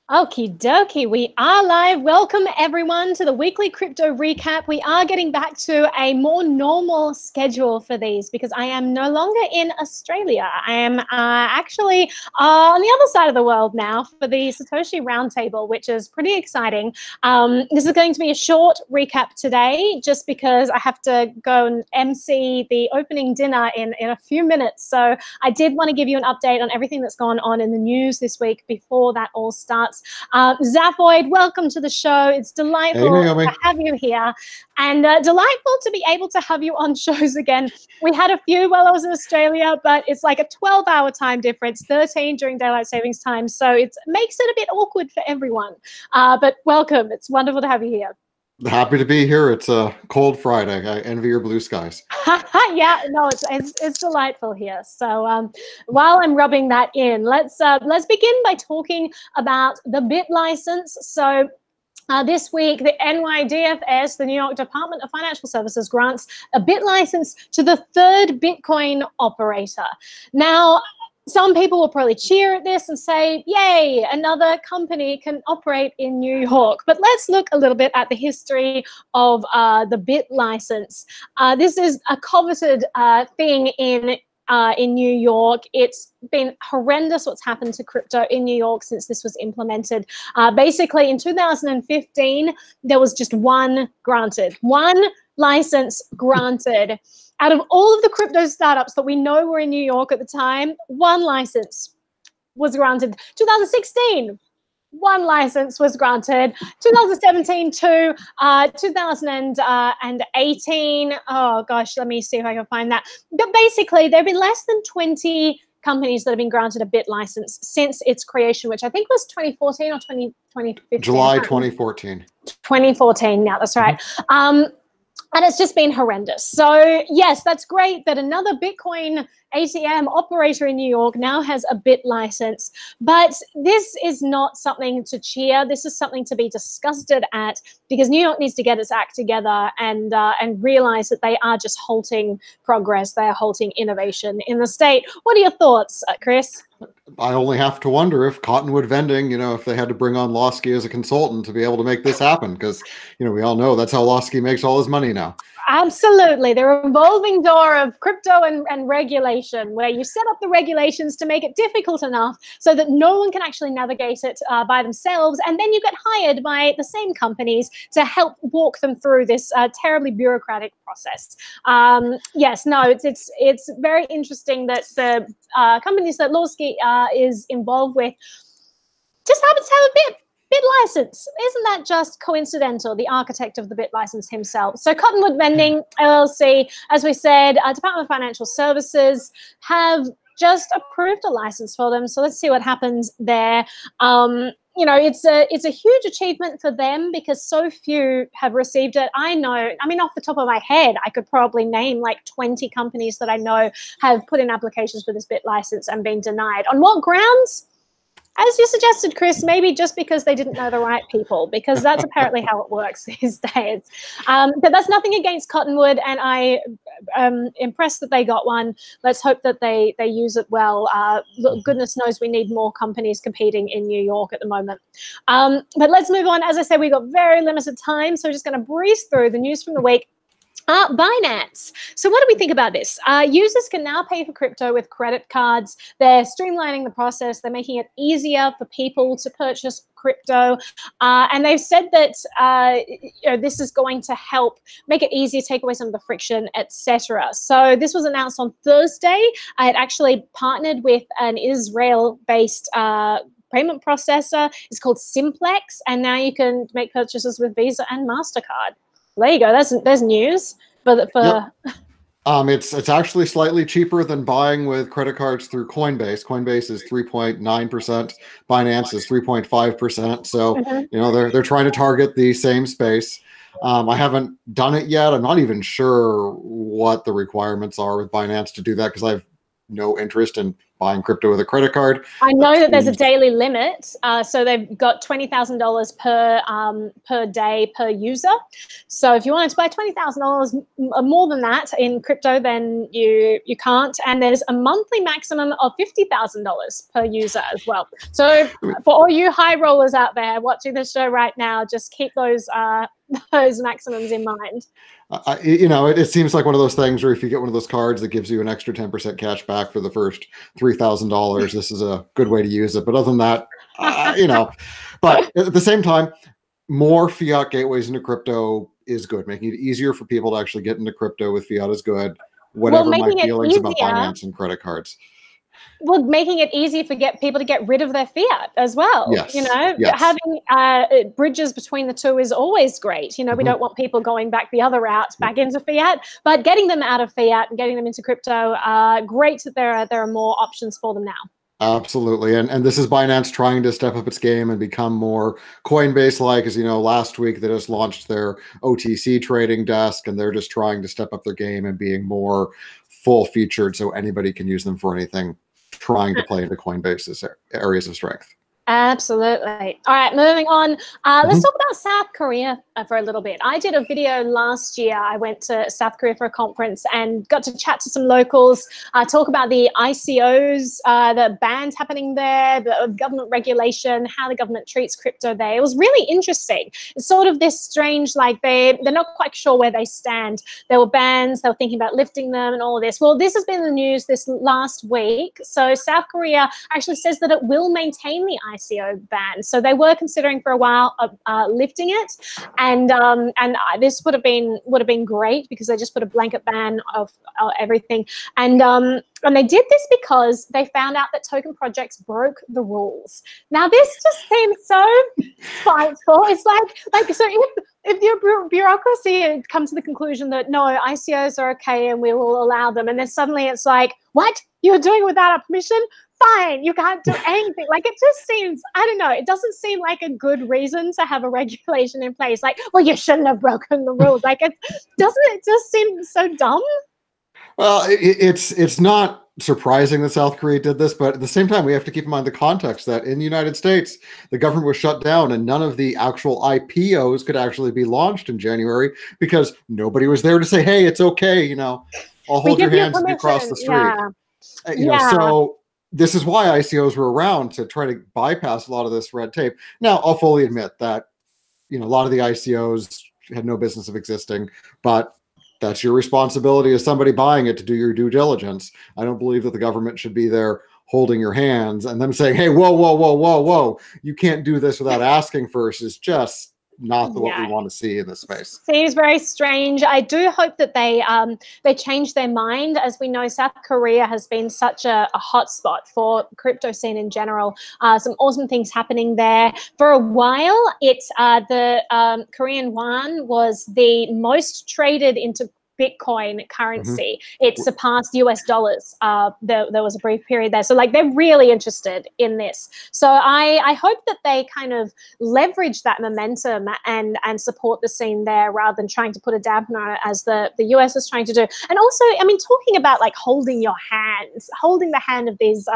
Okie dokie, we are live. Welcome everyone to the weekly crypto recap. We are getting back to a more normal schedule for these because I am no longer in Australia. I am actually on the other side of the world now for the Satoshi Roundtable, which is pretty exciting. This is going to be a short recap today just because I have to go and MC the opening dinner in a few minutes. So I did want to give you an update on everything that's gone on in the news this week before that all starts. Zaphoid, welcome to the show. It's delightful to have you here and delightful to be able to have you on shows again. We had a few while I was in Australia, but it's like a 12-hour time difference, 13 during daylight savings time. So it makes it a bit awkward for everyone. But welcome. It's wonderful to have you here. Happy to be here. It's a cold Friday. I envy your blue skies. Yeah, no, it's delightful here. So while I'm rubbing that in, let's begin by talking about the BIT license. So this week, the NYDFS, the New York Department of Financial Services, grants a BIT license to the third Bitcoin operator. Now, some people will probably cheer at this and say, yay, another company can operate in New York. But let's look a little bit at the history of the BIT license. This is a coveted thing in New York. It's been horrendous what's happened to crypto in New York since this was implemented. Basically, in 2015, there was just one license granted. Out of all of the crypto startups that we know were in New York at the time, one license was granted. 2016, one license was granted. 2017, two. 2018, oh gosh, let me see if I can find that. But basically, there have been less than 20 companies that have been granted a BIT license since its creation, which I think was 2014 or 2015. July 2014. 2014, yeah, that's right. And it's just been horrendous. So yes, that's great that another Bitcoin ATM operator in New York now has a BIT license. But this is not something to cheer. This is something to be disgusted at because New York needs to get its act together and realize that they are just halting progress. They are halting innovation in the state. What are your thoughts, Chris? I only have to wonder if Cottonwood Vending, if they had to bring on Losky as a consultant to be able to make this happen, because, we all know that's how Losky makes all his money now. Absolutely. The revolving door of crypto and regulation, where you set up the regulations to make it difficult enough so that no one can actually navigate it by themselves. And then you get hired by the same companies to help walk them through this terribly bureaucratic process. Yes, no, it's very interesting that the companies that Losky is involved with just happens to have a BIT license. Isn't that just coincidental? The architect of the BIT license himself. So Cottonwood Vending LLC, as we said, Department of Financial Services have just approved a license for them. So let's see what happens there. It's a huge achievement for them because so few have received it. I mean, off the top of my head, I could probably name like 20 companies that I know have put in applications for this BIT license and been denied. On what grounds? As you suggested, Chris, maybe just because they didn't know the right people, because that's apparently how it works these days. But that's nothing against Cottonwood, and I am impressed that they got one. Let's hope that they use it well. Look, goodness knows we need more companies competing in New York at the moment. But let's move on. As I said, we've got very limited time, so we're just going to breeze through the news from the week. Binance. So what do we think about this? Users can now pay for crypto with credit cards. They're streamlining the process. They're making it easier for people to purchase crypto. And they've said that this is going to help make it easier, take away some of the friction, etc. So this was announced on Thursday. It actually partnered with an Israel-based payment processor. It's called Simplex, and now you can make purchases with Visa and MasterCard. There you go. There's news. Yep. It's actually slightly cheaper than buying with credit cards through Coinbase. Coinbase is 3.9%. Binance is 3.5%. So they're trying to target the same space. I haven't done it yet. I'm not even sure what the requirements are with Binance to do that because I've no interest in buying crypto with a credit card. I know that there's a daily limit, so they've got $20,000 per day per user. So if you wanted to buy $20,000 more than that in crypto, then you can't. And there's a monthly maximum of $50,000 per user as well. So for all you high rollers out there watching the show right now, just keep those maximums in mind. It seems like one of those things where if you get one of those cards that gives you an extra 10% cash back for the first $3,000, this is a good way to use it. But other than that, but at the same time, more fiat gateways into crypto is good. Making it easier for people to actually get into crypto with fiat is good. Whatever my feelings about Binance and credit cards. Well, making it easier for people to get rid of their fiat as well. Yes. Having bridges between the two is always great. We don't want people going back the other route, back into fiat, but getting them out of fiat and getting them into crypto, great that there are more options for them now. Absolutely. And this is Binance trying to step up its game and become more Coinbase-like. As you know, last week they just launched their OTC trading desk, and they're just trying to step up their game and being more full-featured so anybody can use them for anything, trying to play into Coinbase's areas of strength. Absolutely. All right, moving on. Let's talk about South Korea for a little bit. I did a video last year. I went to South Korea for a conference and got to chat to some locals, talk about the ICOs, the bans happening there, the government regulation, how the government treats crypto there. It was really interesting. It's sort of this strange, like they're not quite sure where they stand. There were bans, they were thinking about lifting them and all of this. Well, this has been in the news this last week. So South Korea actually says that it will maintain the ICO ban. So they were considering for a while lifting it, and this would have been great because they just put a blanket ban of everything, and they did this because they found out that token projects broke the rules. Now this just seems so spiteful. It's like so if your bureaucracy comes to the conclusion that no, ICOs are okay and we will allow them, and then suddenly it's like, what? You're doing it without our permission? Fine, you can't do anything. Like, it just seems, I don't know, it doesn't seem like a good reason to have a regulation in place. Like, well, you shouldn't have broken the rules. Like, doesn't it just seem so dumb? Well, it's not surprising that South Korea did this, but at the same time, we have to keep in mind the context that in the United States, the government was shut down and none of the actual IPOs could actually be launched in January because nobody was there to say, hey, it's okay, I'll hold your hands if you cross the street. So this is why ICOs were around, to try to bypass a lot of this red tape. Now, I'll fully admit that, a lot of the ICOs had no business of existing, but that's your responsibility as somebody buying it to do your due diligence. I don't believe that the government should be there holding your hands and them saying, hey, whoa, you can't do this without asking first, is just not what we want to see in this space. Seems very strange. I do hope that they change their mind. As we know, South Korea has been such a hotspot for crypto scene in general. Some awesome things happening there. For a while, the Korean won was the most traded into Bitcoin currency. It surpassed US dollars. There was a brief period there. So like they're really interested in this. So I hope that they kind of leverage that momentum and support the scene there rather than trying to put a dampener on it as the US is trying to do. And also, I mean, talking about like holding your hands, holding the hand of these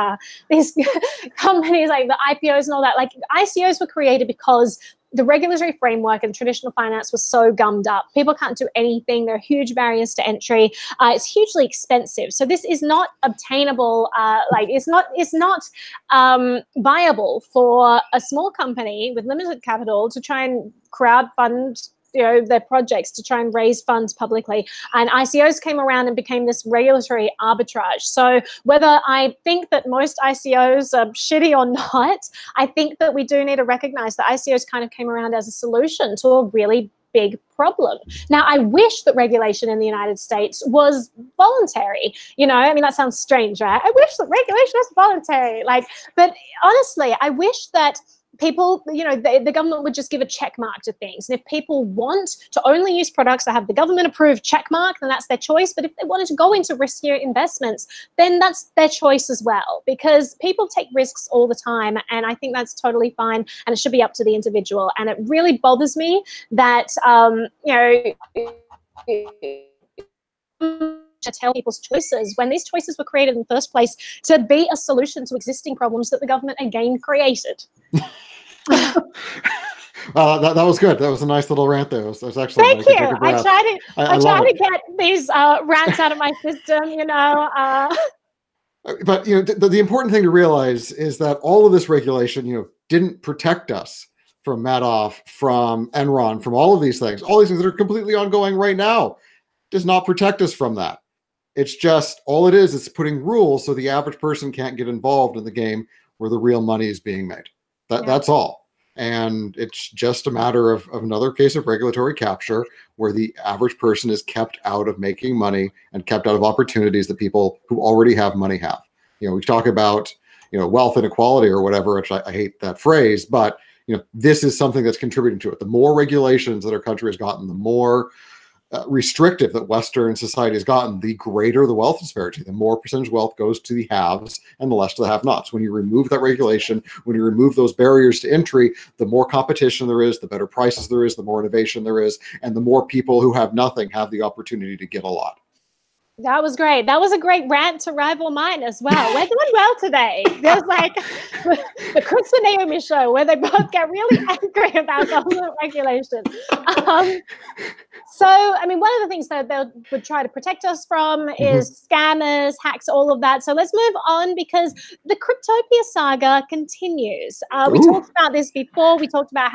companies like the IPOs and all that, like ICOs were created because the regulatory framework and traditional finance was so gummed up. People can't do anything. There are huge barriers to entry. It's hugely expensive. So this is not obtainable. It's not viable for a small company with limited capital to try and crowdfund their projects to try and raise funds publicly. And ICOs came around and became this regulatory arbitrage. So whether I think that most ICOs are shitty or not, I think that we do need to recognize that ICOs kind of came around as a solution to a really big problem. Now, I wish that regulation in the United States was voluntary. I mean, that sounds strange, right? I wish that regulation was voluntary. But honestly, I wish that people, the government would just give a check mark to things. And if people want to only use products that have the government approved check mark, then that's their choice. But if they wanted to go into riskier investments, then that's their choice as well, because people take risks all the time. And I think that's totally fine. And it should be up to the individual. And it really bothers me that, to tell people's choices when these choices were created in the first place to be a solution to existing problems that the government again created. That was good. That was a nice little rant there. That was excellent. Thank you. I try to get these rants out of my system, you know. But the important thing to realize is that all of this regulation, didn't protect us from Madoff, from Enron, from all of these things. All these things that are completely ongoing right now does not protect us from that. It's just all it is. It's putting rules so the average person can't get involved in the game where the real money is being made. That's all. And it's just a matter of another case of regulatory capture where the average person is kept out of making money and kept out of opportunities that people who already have money have. We talk about, wealth inequality or whatever, which I hate that phrase, but this is something that's contributing to it. The more regulations that our country has gotten, the more restrictive that Western society has gotten, the greater the wealth disparity. The more percentage of wealth goes to the haves and the less to the have-nots. When you remove that regulation, when you remove those barriers to entry, the more competition there is, the better prices there is, the more innovation there is, and the more people who have nothing have the opportunity to get a lot. That was great. That was a great rant to rival mine as well. We're doing well today. There's like the Chris and Naomi show where they both get really angry about government regulation. So, I mean, one of the things that they would try to protect us from is scammers, hacks, all of that. So let's move on because the Cryptopia saga continues. We talked about this before. We talked about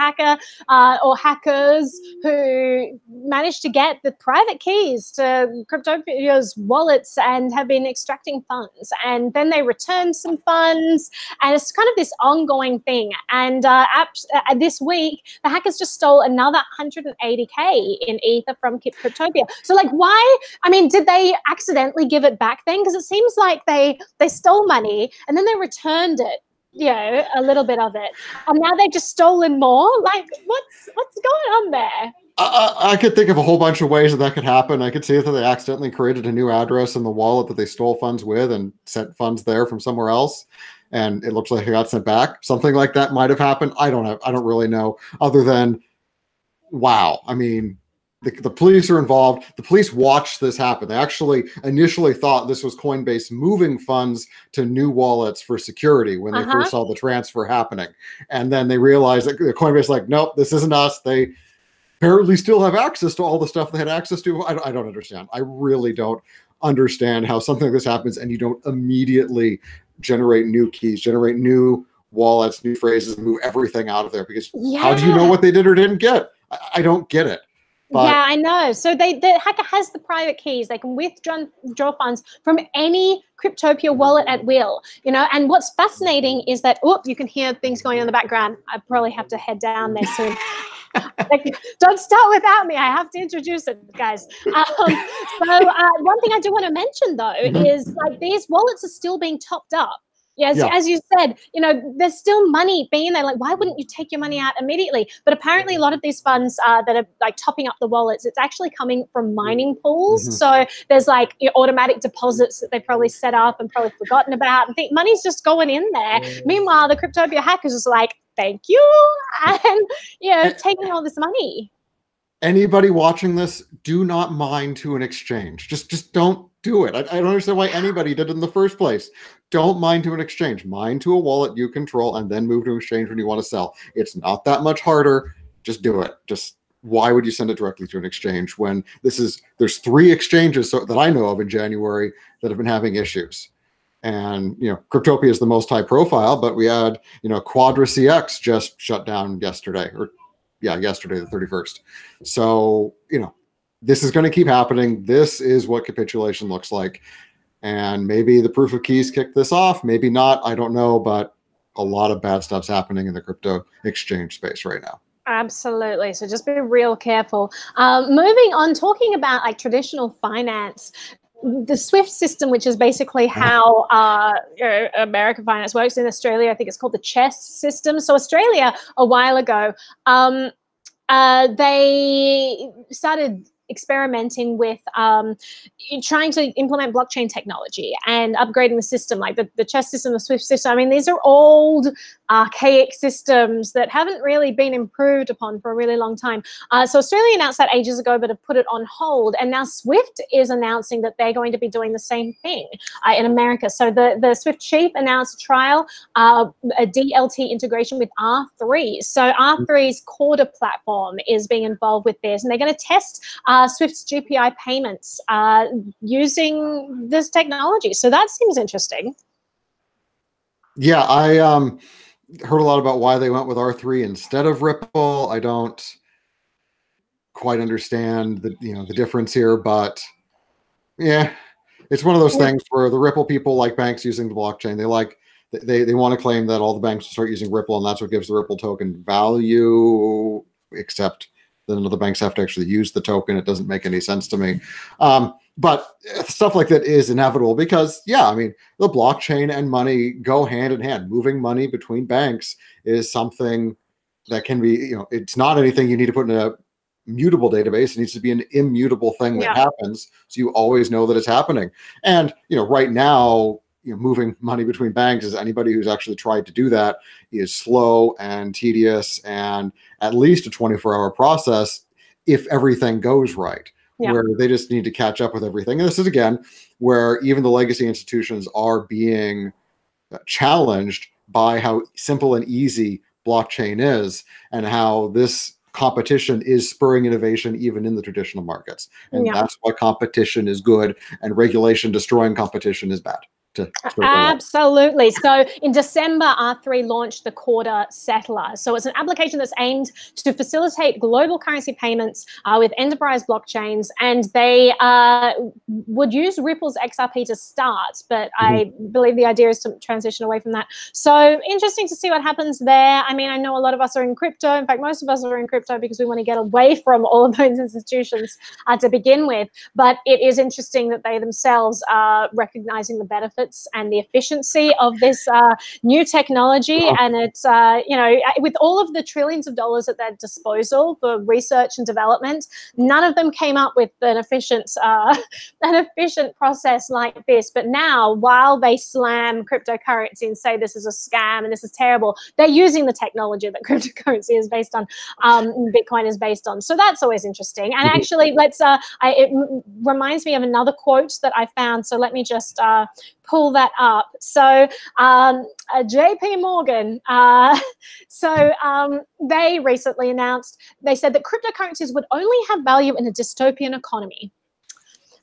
hackers who managed to get the private keys to Cryptopia's wallets and have been extracting funds. And then they returned some funds. And it's kind of this ongoing thing. And this week, the hackers just stole another 180K in Ether from Cryptopia. So like why, I mean, did they accidentally give it back then? Because it seems like they stole money and then they returned it, a little bit of it. And now they've just stolen more. Like what's going on there? I could think of a whole bunch of ways that could happen. I could see that they accidentally created a new address in the wallet that they stole funds with and sent funds there from somewhere else. And it looks like it got sent back. Something like that might have happened. I don't really know, other than, wow. I mean, the police are involved. The police watched this happen. They actually initially thought this was Coinbase moving funds to new wallets for security when they first saw the transfer happening. And then they realized that Coinbase like, nope, this isn't us. They apparently still have access to all the stuff they had access to. I don't understand. I really don't understand how something like this happens and you don't immediately generate new keys, generate new wallets, new phrases, and move everything out of there. Because how do you know what they did or didn't get? I don't get it. But yeah, I know. So the hacker has the private keys. They can withdraw funds from any Cryptopia wallet at will, And what's fascinating is that, you can hear things going on in the background. I probably have to head down there soon. Don't start without me. I have to introduce it, guys. So one thing I do want to mention, though, is like these wallets are still being topped up. Yes, as you said, there's still money being there. Like, why wouldn't you take your money out immediately? But apparently a lot of these funds that are like topping up the wallets, it's actually coming from mining pools. So there's like automatic deposits that they probably set up and probably forgotten about. And think money's just going in there. Meanwhile, the Cryptopia hackers is like, thank you. And, taking all this money. Anybody watching this, do not mine to an exchange. Just don't do it. I don't understand why anybody did it in the first place. Don't mine to an exchange. Mine to a wallet you control and then move to an exchange when you want to sell. It's not that much harder. Just do it. Why would you send it directly to an exchange when there's 3 exchanges that I know of in January that have been having issues. And, Cryptopia is the most high profile, but we had, Quadra CX just shut down yesterday, yesterday, the 31st. So, this is going to keep happening. This is what capitulation looks like. And maybe the proof of keys kicked this off, maybe not. I don't know, but a lot of bad stuff's happening in the crypto exchange space right now. Absolutely. So just be real careful. Moving on, talking about like traditional finance, the SWIFT system, which is basically how American finance works in Australia. I think it's called the CHESS system. So Australia, a while ago, they started experimenting with trying to implement blockchain technology and upgrading the system, like the chess system, the SWIFT system. I mean, these are old, archaic systems that haven't really been improved upon for a really long time. So Australia announced that ages ago, but have put it on hold. And now SWIFT is announcing that they're going to be doing the same thing in America. So the SWIFT chief announced a trial, a DLT integration with R3. So R3's Corda platform is being involved with this, and they're going to test SWIFT's GPI payments using this technology. So that seems interesting. Yeah, I heard a lot about why they went with R3 instead of Ripple. I don't quite understand the difference here, but yeah, it's one of those things where the Ripple people like banks using the blockchain. They want to claim that all the banks will start using Ripple, and that's what gives the Ripple token value, except then the banks have to actually use the token. It doesn't make any sense to me. But stuff like that is inevitable because, yeah, I mean, the blockchain and money go hand in hand. Moving money between banks is something that can be, it's not anything you need to put in a mutable database. It needs to be an immutable thing that happens, so you always know that it's happening. And, right now, moving money between banks, is anybody who's actually tried to do that is slow and tedious and at least a 24-hour process if everything goes right. Where they just need to catch up with everything. And this is, again, where even the legacy institutions are being challenged by how simple and easy blockchain is and how this competition is spurring innovation even in the traditional markets. And that's why competition is good and regulation destroying competition is bad. Absolutely. So in December, R3 launched the Corda Settler. So it's an application that's aimed to facilitate global currency payments with enterprise blockchains, and they would use Ripple's XRP to start, but I believe the idea is to transition away from that. So interesting to see what happens there. I mean, I know a lot of us are in crypto. In fact, most of us are in crypto because we want to get away from all of those institutions to begin with, but it is interesting that they themselves are recognizing the benefits and the efficiency of this new technology. And it's, with all of the trillions of dollars at their disposal for research and development, none of them came up with an efficient process like this. But now, while they slam cryptocurrency and say this is a scam and this is terrible, they're using the technology that cryptocurrency is based on, Bitcoin is based on. So that's always interesting. And actually, it reminds me of another quote that I found. So let me just pull that up. So JPMorgan, they recently announced, they said that cryptocurrencies would only have value in a dystopian economy.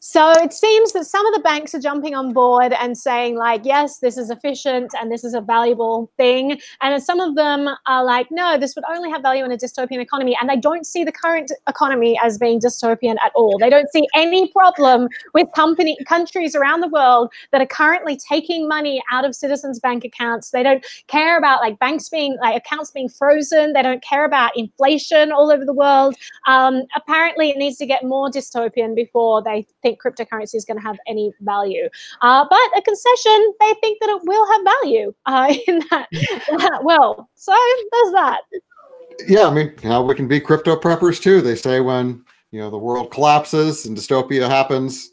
So it seems that some of the banks are jumping on board and saying, like, yes, this is efficient and this is a valuable thing. And some of them are like, no, this would only have value in a dystopian economy. And they don't see the current economy as being dystopian at all. They don't see any problem with countries around the world that are currently taking money out of citizens' bank accounts. They don't care about accounts being frozen. They don't care about inflation all over the world. Apparently, it needs to get more dystopian before they think cryptocurrency is going to have any value. But a concession, they think that it will have value in that world. So there's that. Yeah, I mean, now we can be crypto preppers too. They say when the world collapses and dystopia happens,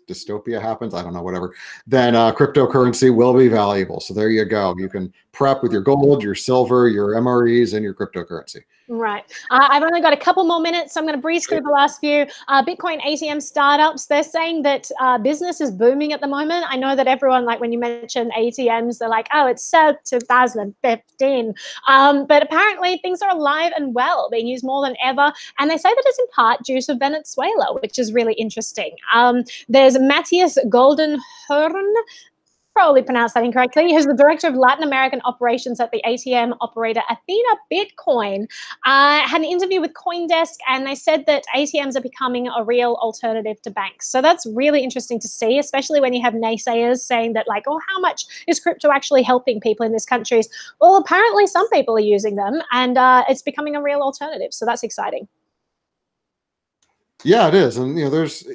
I don't know, whatever, then cryptocurrency will be valuable. So there you go. You can prep with your gold, your silver, your MREs, and your cryptocurrency. Right. I've only got a couple more minutes, so I'm going to breeze through the last few. Bitcoin ATM startups, they're saying that business is booming at the moment. I know that everyone, like when you mention ATMs, they're like, oh, it's 2015. But apparently things are alive and well, being used more than ever. And they say that it's in part due to Venezuela, which is really interesting. There's Matthias Goldenhorn, probably pronounced that incorrectly, who's the director of Latin American operations at the ATM operator Athena Bitcoin, had an interview with CoinDesk, and they said that ATMs are becoming a real alternative to banks. So that's really interesting to see, especially when you have naysayers saying that, like, oh, how much is crypto actually helping people in these countries? Well, apparently some people are using them, and it's becoming a real alternative. So that's exciting. Yeah, it is. And, there's,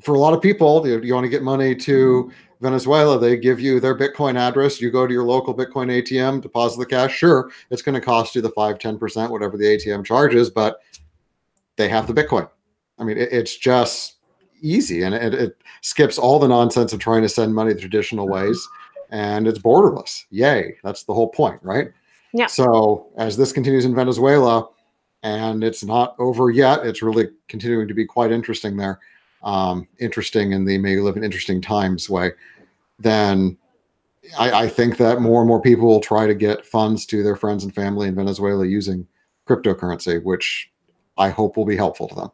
for a lot of people, you want to get money to Venezuela, they give you their Bitcoin address. You go to your local Bitcoin ATM, deposit the cash. Sure, it's going to cost you the 5-10%, whatever the ATM charges, but they have the Bitcoin. I mean, it's just easy, and it skips all the nonsense of trying to send money the traditional ways, and it's borderless. Yay. That's the whole point, right? Yeah. So as this continues in Venezuela, and it's not over yet, it's really continuing to be quite interesting there. Interesting in the may live in interesting times way. Then I think that more and more people will try to get funds to their friends and family in Venezuela using cryptocurrency, which I hope will be helpful to them.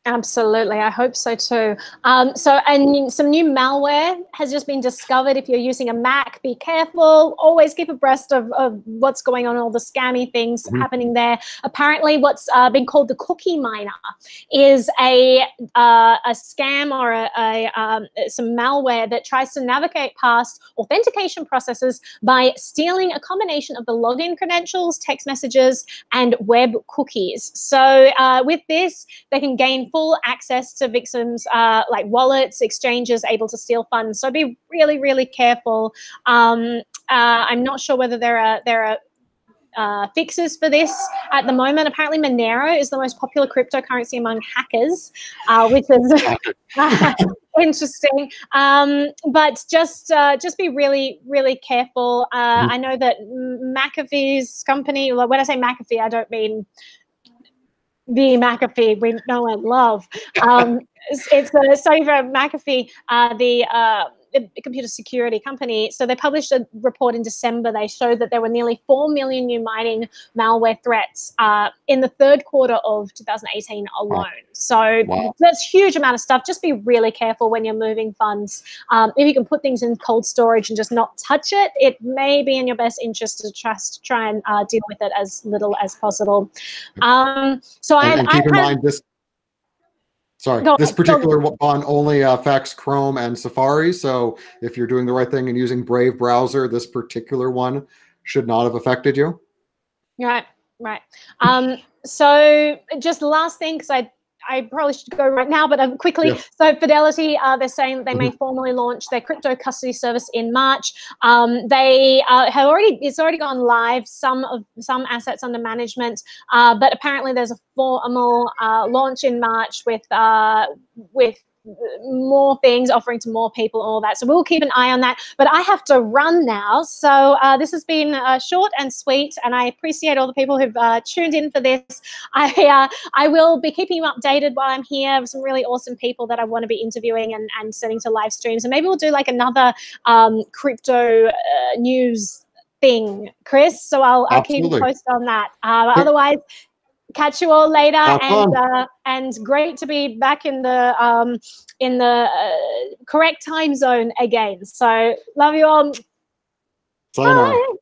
Absolutely, I hope so too. And some new malware has just been discovered. If you're using a Mac, be careful. Always keep abreast of what's going on, all the scammy things happening there. Apparently, what's been called the cookie miner is a scam or some malware that tries to navigate past authentication processes by stealing a combination of the login credentials, text messages, and web cookies. So with this, they can gain full access to victims' like wallets, exchanges, able to steal funds. So be really, really careful. I'm not sure whether there are fixes for this at the moment. Apparently, Monero is the most popular cryptocurrency among hackers, which is interesting. But just be really, really careful. I know that McAfee's company. When I say McAfee, I don't mean the McAfee we know and love. It's sorry for McAfee, the computer security company. So they published a report in December. They showed that there were nearly 4 million new mining malware threats in the third quarter of 2018 alone. So that's a huge amount of stuff. Just be really careful when you're moving funds. If you can put things in cold storage and just not touch it, it may be in your best interest to try and deal with it as little as possible. And keep in mind this. Sorry, this particular one only affects Chrome and Safari. So if you're doing the right thing and using Brave browser, this particular one should not have affected you. Right. So just the last thing, because I probably should go right now, but quickly. Yes. So Fidelity, they're saying that they may formally launch their crypto custody service in March. They it's already gone live. Some assets under management, but apparently there's a formal launch in March with more things, offering to more people, all that. So we'll keep an eye on that. But I have to run now. So this has been short and sweet, and I appreciate all the people who've tuned in for this. I will be keeping you updated while I'm here with some really awesome people that I want to be interviewing and sending to live streams. And maybe we'll do like another crypto news thing, Chris. So I'll keep you posted on that. Otherwise, catch you all later, and great to be back in the correct time zone again. So love you all. Sayonara. Bye.